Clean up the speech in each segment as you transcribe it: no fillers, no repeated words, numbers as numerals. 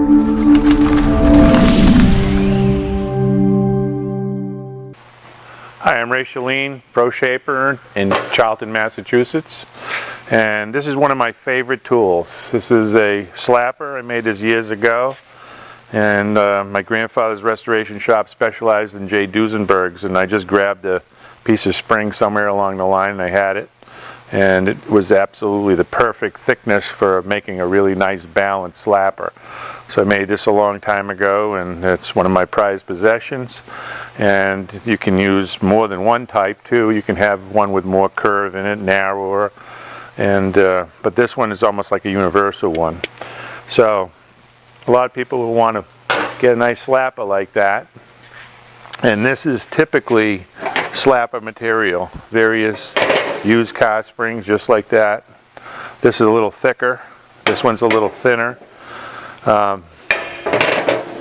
Hi, I'm Wray Schelin, Proshaper in Charlton, Massachusetts, and this is one of my favorite tools. This is a slapper. I made this years ago, and my grandfather's restoration shop specialized in J. Duesenbergs, and I just grabbed a piece of spring somewhere along the line and I had it, and it was absolutely the perfect thickness for making a really nice balanced slapper. So I made this a long time ago, and it's one of my prized possessions. And you can use more than one type too. You can have one with more curve in it, narrower, and but this one is almost like a universal one. So a lot of people will want to get a nice slapper like that, and this is typically slapper material. Various used car springs just like that. This is a little thicker. This one's a little thinner.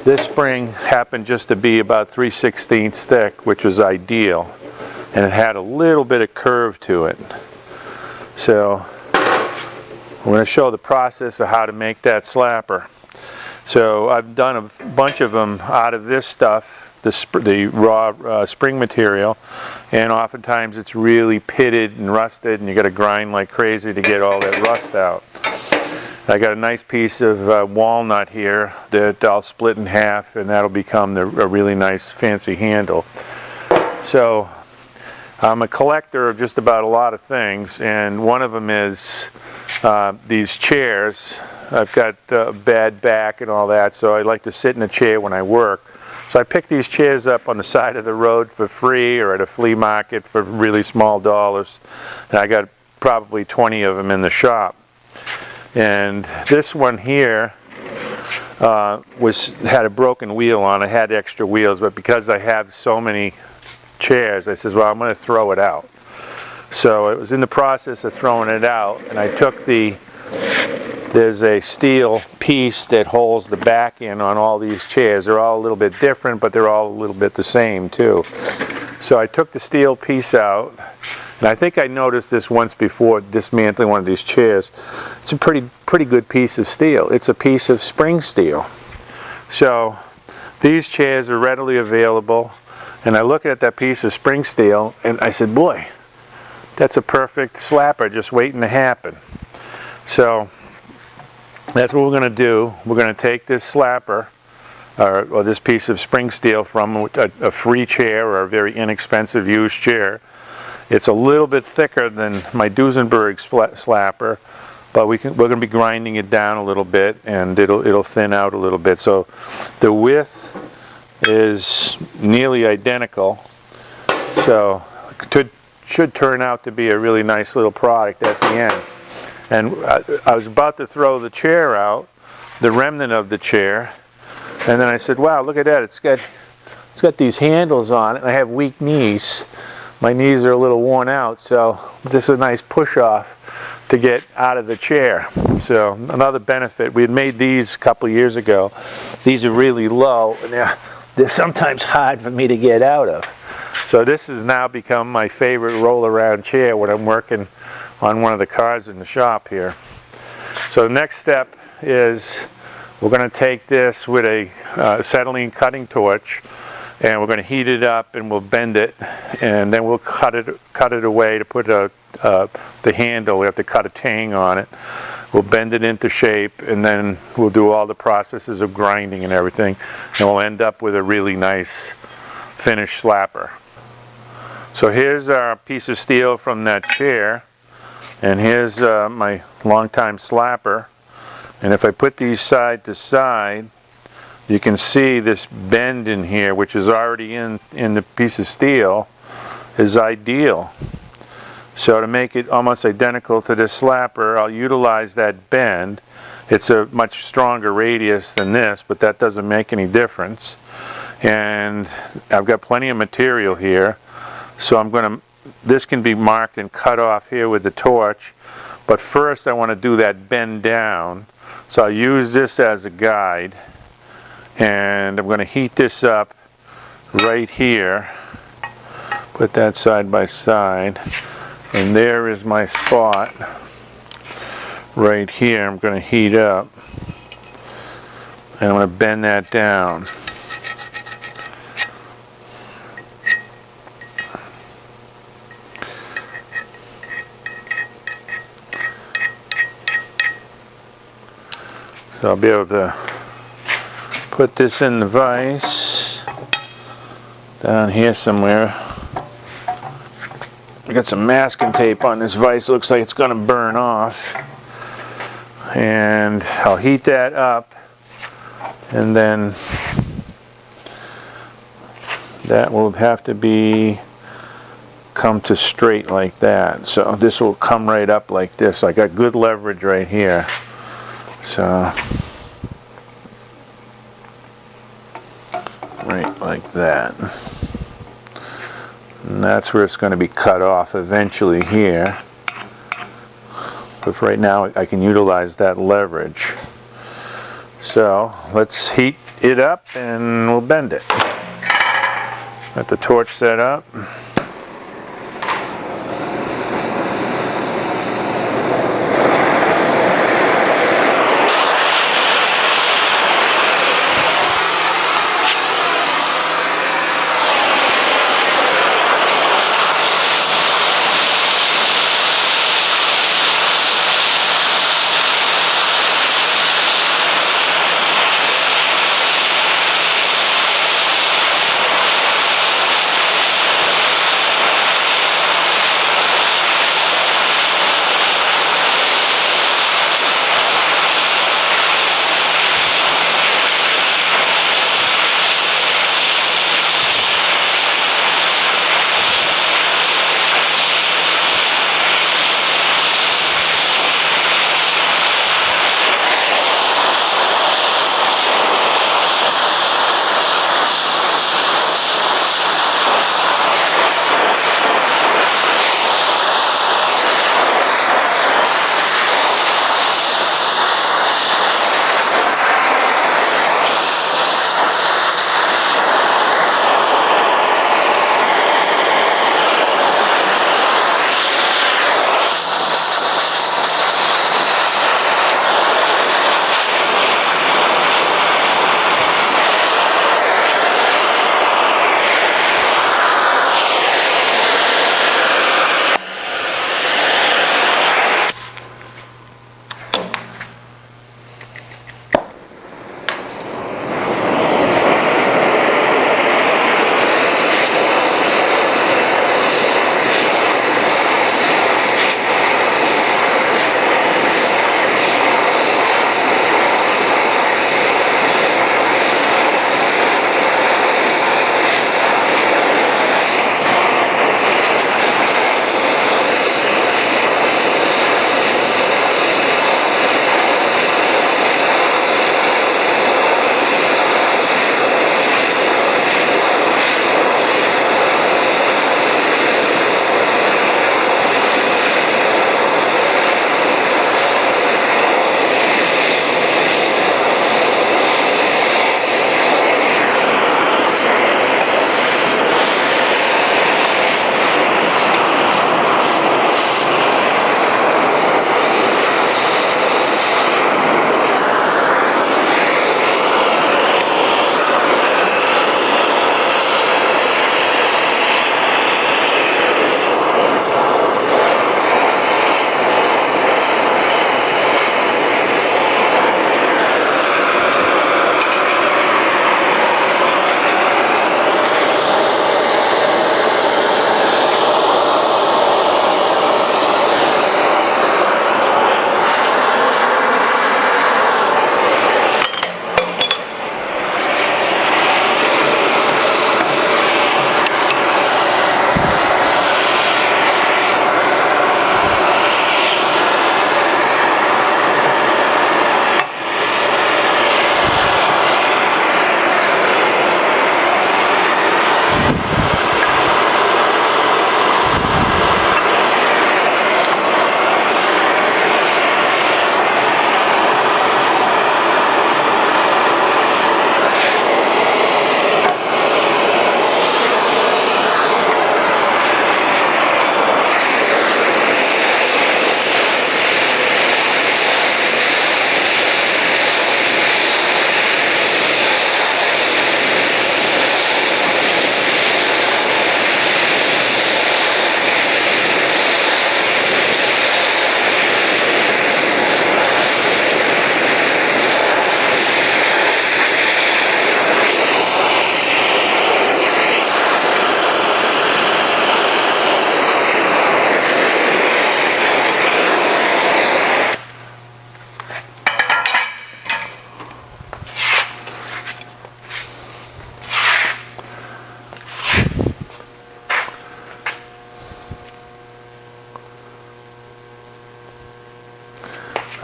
This spring happened just to be about 3/16 thick, which was ideal, and it had a little bit of curve to it. So I'm going to show the process of how to make that slapper. So I've done a bunch of them out of this stuff, the raw spring material, and oftentimes it's really pitted and rusted, and you got to grind like crazy to get all that rust out. I got a nice piece of walnut here that I'll split in half, and that'll become a really nice fancy handle. So I'm a collector of just about a lot of things, and one of them is these chairs. I've got a bad back and all that, so I like to sit in a chair when I work. So I pick these chairs up on the side of the road for free or at a flea market for really small dollars, and I got probably 20 of them in the shop. And this one here had a broken wheel on it. I had extra wheels, but because I have so many chairs, I says, well, I'm going to throw it out. So it was in the process of throwing it out, and I took there's a steel piece that holds the back in on all these chairs. They're all a little bit different, but they're all a little bit the same too. So I took the steel piece out, and I think I noticed this once before dismantling one of these chairs. It's a pretty good piece of steel. It's a piece of spring steel. So these chairs are readily available, and I look at that piece of spring steel and I said, boy, that's a perfect slapper just waiting to happen. So that's what we're going to do. We're going to take this slapper or this piece of spring steel from a free chair or a very inexpensive used chair. It's a little bit thicker than my Duesenberg slapper, but we're going to be grinding it down a little bit, and it'll thin out a little bit. So the width is nearly identical, so it should turn out to be a really nice little product at the end. And I was about to throw the chair out, the remnant of the chair, and then I said, wow, look at that, it's got these handles on it, and I have weak knees. My knees are a little worn out, so this is a nice push-off to get out of the chair. So another benefit, we had made these a couple of years ago. These are really low, and they're sometimes hard for me to get out of. So this has now become my favorite roll-around chair when I'm working on one of the cars in the shop here. So the next step is we're going to take this with a acetylene cutting torch, and we're going to heat it up, and we'll bend it, and then we'll cut it away to put the handle. We have to cut a tang on it. We'll bend it into shape, and then we'll do all the processes of grinding and everything, and we'll end up with a really nice finished slapper. So here's our piece of steel from that chair, and here's my longtime slapper. And if I put these side to side, you can see this bend in here, which is already in the piece of steel, is ideal. So to make it almost identical to this slapper, I'll utilize that bend. It's a much stronger radius than this, but that doesn't make any difference. And I've got plenty of material here, so this can be marked and cut off here with the torch. But first I want to do that bend down, so I'll use this as a guide. And I'm going to heat this up right here, put that side by side, and there is my spot right here. I'm going to heat up, And I'm going to bend that down. So I'll be able to put this in the vise down here somewhere. I got some masking tape on this vise. Looks like it's going to burn off. And I'll heat that up, and then that will have to come to straight like that. So this will come right up like this. I got good leverage right here. So right like that. And that's where it's going to be cut off eventually here. But right now I can utilize that leverage. So let's heat it up and we'll bend it. Got the torch set up.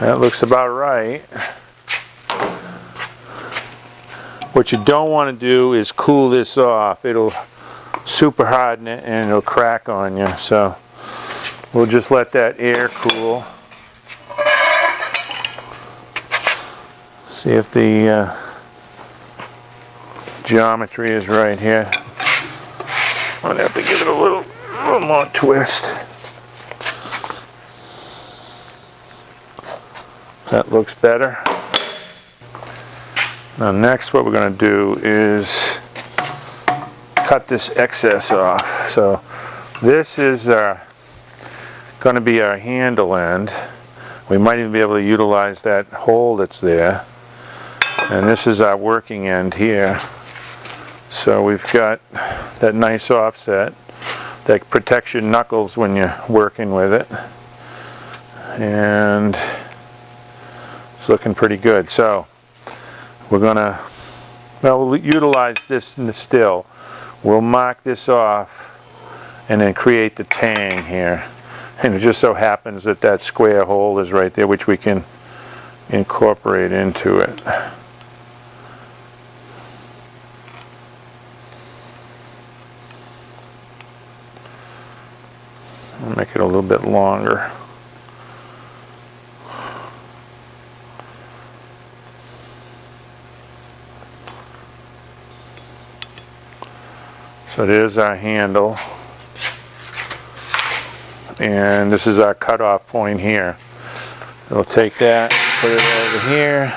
That looks about right. What you don't want to do is cool this off. It'll super harden it and it'll crack on you. So we'll just let that air cool. See if the geometry is right here. I'm gonna have to give it a little more twist. That looks better. Now next what we're going to do is cut this excess off. So this is going to be our handle end. We might even be able to utilize that hole that's there. And this is our working end here. So we've got that nice offset that protects your knuckles when you're working with it. And it's looking pretty good. So we're gonna, well, we'll utilize this in the still. We'll mark this off and then create the tang here. And it just so happens that that square hole is right there, which we can incorporate into it. I'll make it a little bit longer. So there's our handle, and this is our cutoff point here. We'll take that, put it over here.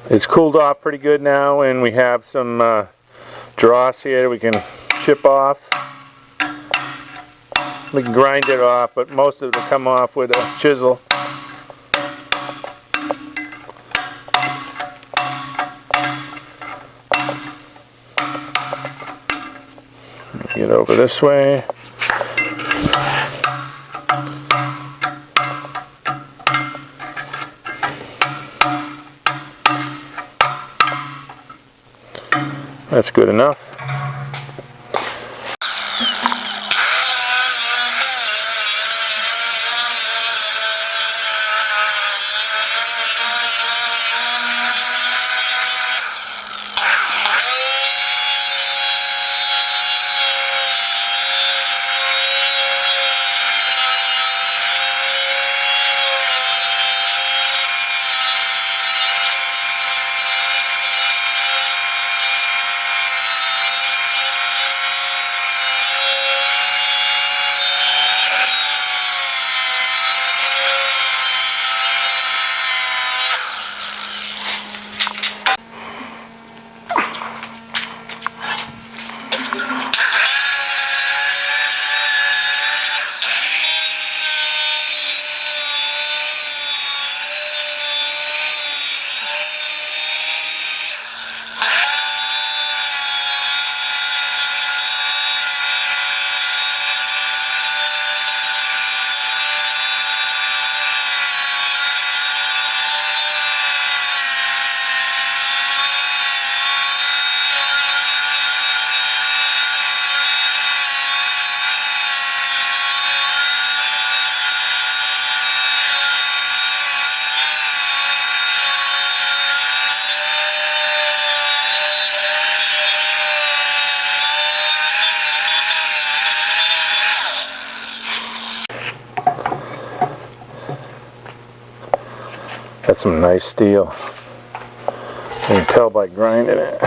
It's cooled off pretty good now, and we have some dross here we can chip off. We can grind it off, but most of it will come off with a chisel. Get over this way. That's good enough. That's some nice steel. You can tell by grinding it.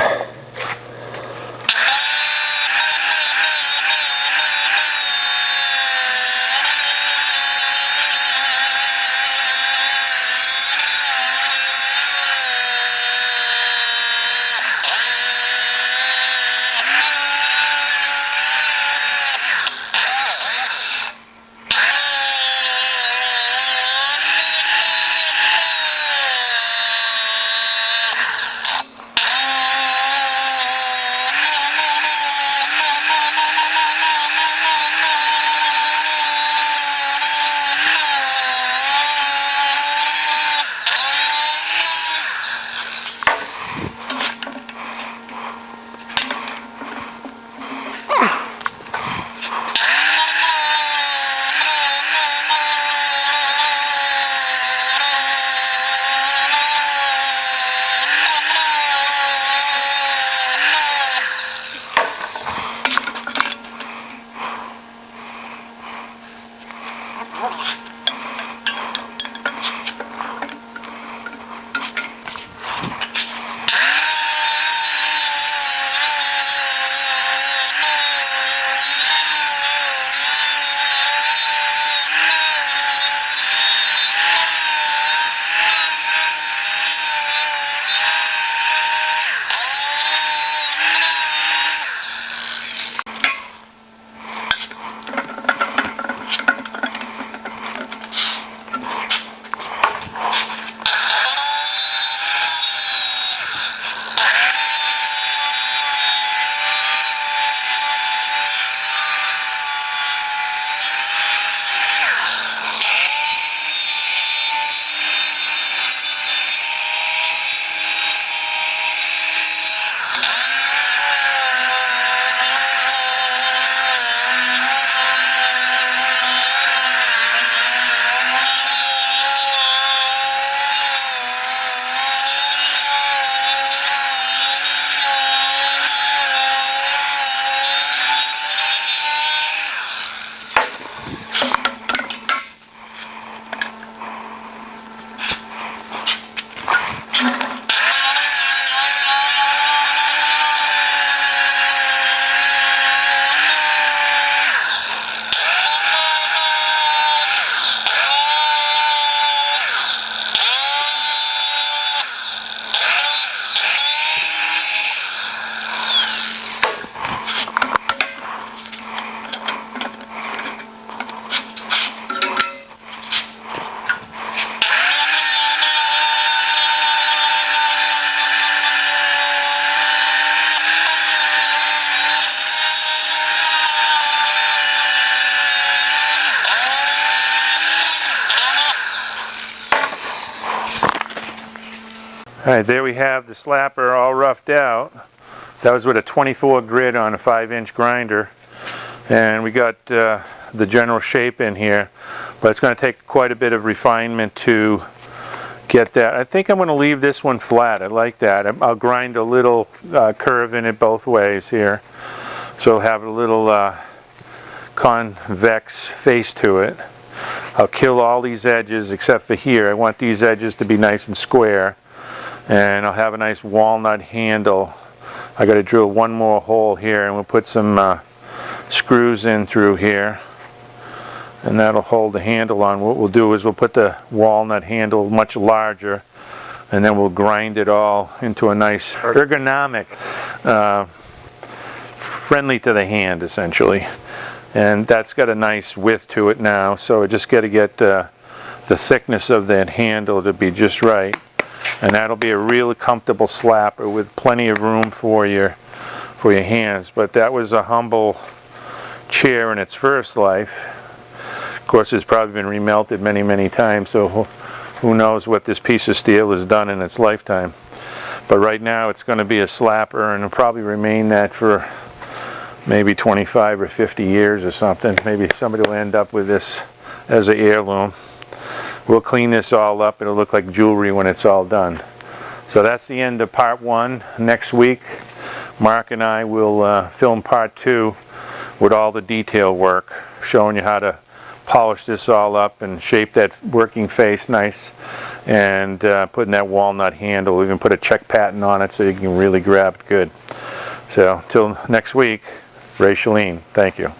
Alright, there we have the slapper all roughed out. That was with a 24 grit on a 5-inch grinder. And we got the general shape in here. But it's going to take quite a bit of refinement to get that. I think I'm going to leave this one flat. I like that. I'll grind a little curve in it both ways here. So it'll have a little convex face to it. I'll kill all these edges except for here. I want these edges to be nice and square. And I'll have a nice walnut handle. I got to drill one more hole here, and we'll put some screws in through here, and that'll hold the handle on. What we'll do is we'll put the walnut handle much larger, and then we'll grind it all into a nice ergonomic, friendly to the hand essentially. And that's got a nice width to it now, so I just got to get the thickness of that handle to be just right. And that'll be a really comfortable slapper with plenty of room for your hands. But that was a humble chair in its first life. Of course, it's probably been remelted many, many times, so who knows what this piece of steel has done in its lifetime. But right now it's going to be a slapper, and it'll probably remain that for maybe 25 or 50 years or something. Maybe somebody will end up with this as an heirloom. We'll clean this all up. It'll look like jewelry when it's all done. So that's the end of part 1. Next week, Mark and I will film part 2 with all the detail work, showing you how to polish this all up and shape that working face nice and putting that walnut handle. We can put a check patent on it so you can really grab it good. So, till next week, Wray Schelin, thank you.